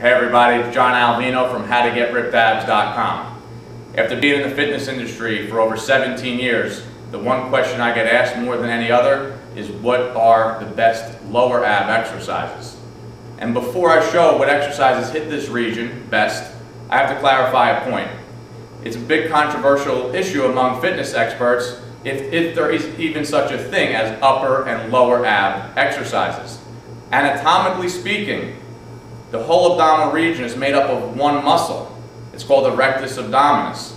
Hey everybody, it's John Alvino from HowToGetRippedAbs.com. After being in the fitness industry for over 17 years, the one question I get asked more than any other is what are the best lower ab exercises? And before I show what exercises hit this region best, I have to clarify a point. It's a big controversial issue among fitness experts if there is even such a thing as upper and lower ab exercises. Anatomically speaking, the whole abdominal region is made up of one muscle. It's called the rectus abdominis.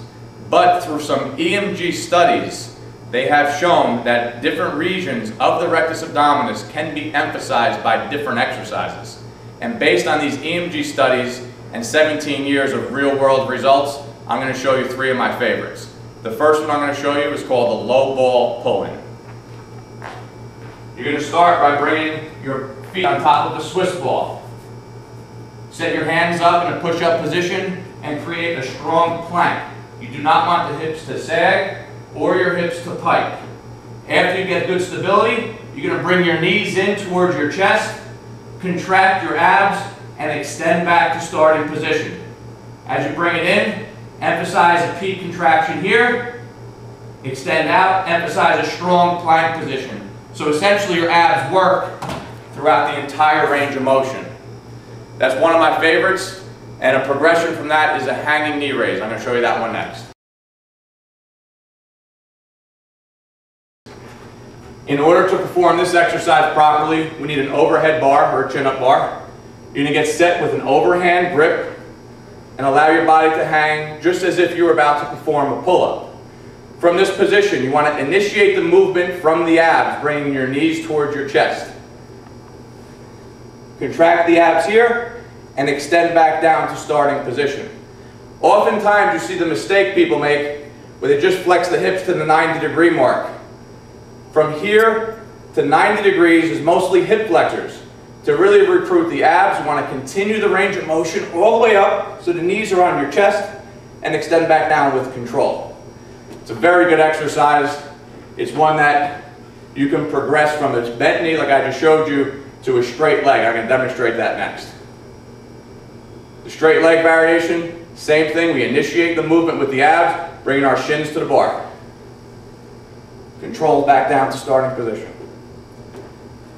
But through some EMG studies, they have shown that different regions of the rectus abdominis can be emphasized by different exercises. And based on these EMG studies and 17 years of real-world results, I'm going to show you 3 of my favorites. The first one I'm going to show you is called the low ball pull-in. You're going to start by bringing your feet on top of the Swiss ball. Set your hands up in a push-up position and create a strong plank. You do not want the hips to sag or your hips to pike. After you get good stability, you're going to bring your knees in towards your chest, contract your abs, and extend back to starting position. As you bring it in, emphasize a peak contraction here, extend out, emphasize a strong plank position. So essentially your abs work throughout the entire range of motion. That's one of my favorites, and a progression from that is a hanging knee raise. I'm going to show you that one next. In order to perform this exercise properly, we need an overhead bar or a chin-up bar. You're going to get set with an overhand grip and allow your body to hang just as if you were about to perform a pull-up. From this position, you want to initiate the movement from the abs, bringing your knees towards your chest. Contract the abs here and extend back down to starting position. Oftentimes you see the mistake people make where they just flex the hips to the 90-degree mark. From here to 90 degrees is mostly hip flexors. To really recruit the abs, you want to continue the range of motion all the way up so the knees are on your chest and extend back down with control. It's a very good exercise. It's one that you can progress from its bent knee like I just showed you to a straight leg. I can demonstrate that next. The straight leg variation, same thing. We initiate the movement with the abs, bringing our shins to the bar. Control back down to starting position.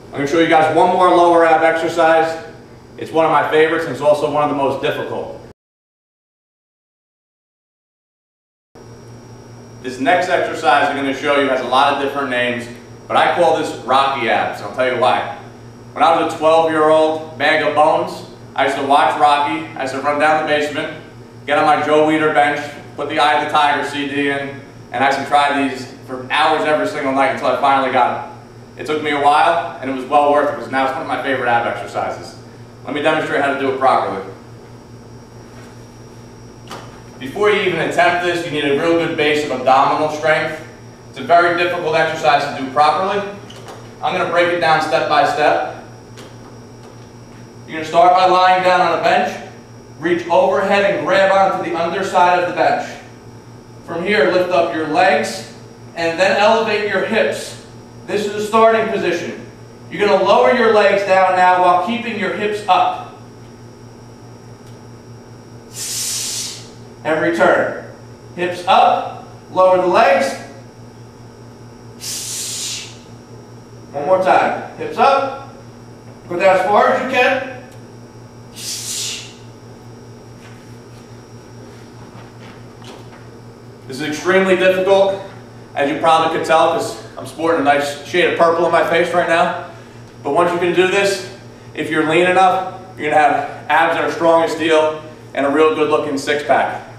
I'm going to show you guys one more lower ab exercise. It's one of my favorites and it's also one of the most difficult. This next exercise I'm going to show you has a lot of different names, but I call this Rocky abs. I'll tell you why. When I was a 12-year-old bag of bones, I used to watch Rocky. I used to run down the basement, get on my Joe Weider bench, put the Eye of the Tiger CD in, and I used to try these for hours every single night until I finally got it. It took me a while, and it was well worth it because now it's one of my favorite ab exercises. Let me demonstrate how to do it properly. Before you even attempt this, you need a real good base of abdominal strength. It's a very difficult exercise to do properly. I'm going to break it down step by step. You're going to start by lying down on a bench, reach overhead and grab onto the underside of the bench. From here, lift up your legs and then elevate your hips. This is the starting position. You're going to lower your legs down now while keeping your hips up. And return. Hips up, lower the legs. One more time. Hips up. Go down as far as you can. This is extremely difficult, as you probably could tell, because I'm sporting a nice shade of purple on my face right now. But once you can do this, if you're lean enough, you're going to have abs that are strong as steel and a real good looking six-pack.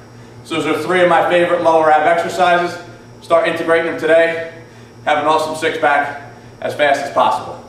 So those are 3 of my favorite lower ab exercises. Start integrating them today. Have an awesome six-pack as fast as possible.